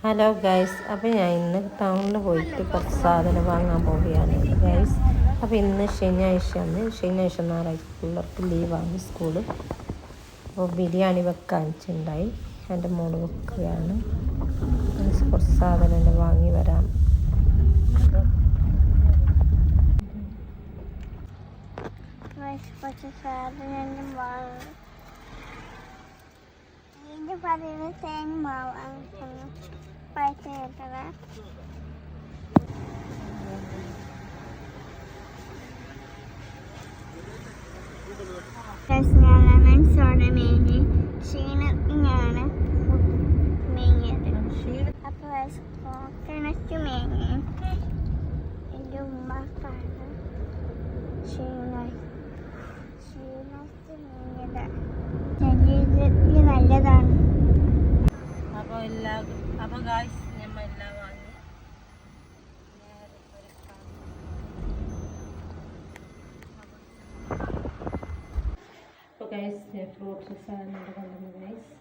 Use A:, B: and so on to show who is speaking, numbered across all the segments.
A: Hello guys, അപ്പോൾ ഞാൻ ഇന്ന് ടൗണിൽ പോയിട്ട് കുറച്ച് സാധനം വാങ്ങാൻ പോവുകയാണ് ഗൈസ്. അപ്പോൾ ഇന്ന് ശനിയാഴ്ച ഞായറാഴ്ച പിള്ളേർക്ക് ലീവാണ് സ്കൂള്. അപ്പോൾ ബിരിയാണി വെക്കാൻ വെച്ചിട്ടുണ്ടായി. എൻ്റെ മോള് വെക്കുകയാണ്. കുറച്ച് സാധനം വാങ്ങി വരാം.
B: കുറച്ച് സാധനം വാങ്ങും. ഇത് പറയുന്നത് തേങ്ങ മാവാണ്. പൈസ കിട്ടണ ഞാൻ സോഡ മേഞ്ഞ് ക്ഷീണത്തിനാണ് മേഞ്ഞത്. അപ്പോൾ കിണറ്റ് മേഞ്ഞ് എൻ്റെ ഉമ്മക്കാണ് ക്ഷീണത്ത് മേഞ്ഞത്. ശരീരത്തിന് നല്ലതാണ്.
A: അപ്പോൾ ഗായ്സ് നമ്മൾ എല്ലാം വാങ്ങി അപ്പോൾ ഗൈസ് ഫ്രൂട്ട്സ് സാധനം കൊണ്ടുവന്നു ഗൈസ്.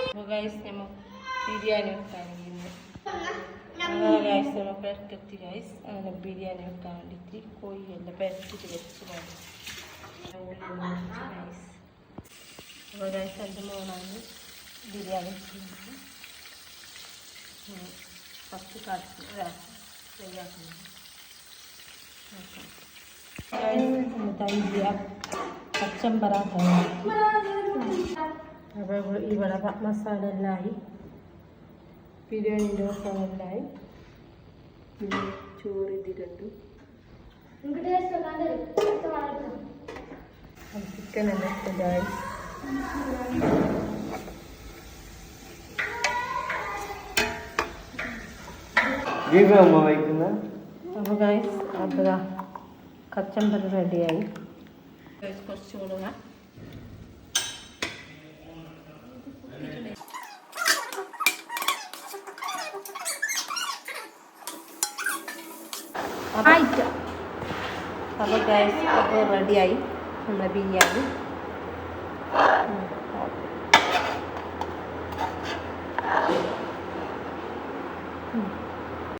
A: അപ്പോൾ ഗൈസ് നമ്മൾ ബിരിയാണി വെക്കാനെങ്കിൽ ഗൈസ് നമ്മൾ പെരക്കെത്തി ഗൈസ്. അങ്ങനെ ബിരിയാണി വെക്കാൻ വേണ്ടിയിട്ട് കോഴിയെല്ലാം പെരക്കിട്ട് വെച്ച് ഗൈസ്. അപ്പോൾ ഗൈസ് എൻ്റെ മോളാണ് ബിരിയാണി വെക്കുന്നത്. ഫസ്റ്റ് തൈര് കച്ചമ്പറാക്ക. അപ്പോൾ ഇവിടെ മസാല എല്ലായി, ബിരിയാണീൻ്റെ മസാല എല്ലായി. പിന്നെ ചോറ് ഇതിലുണ്ട്, ചിക്കൻ എല്ലാം ഇതായി. അപ്പോൾ ഗൈസ് അപ്പോൾ കച്ചമ്പർ റെഡിയായി. കുറച്ച് കൊടുക്കുക. അപ്പോൾ ഗൈസ് അപ്പോൾ റെഡിയായി നമ്മുടെ ബിരിയാണി.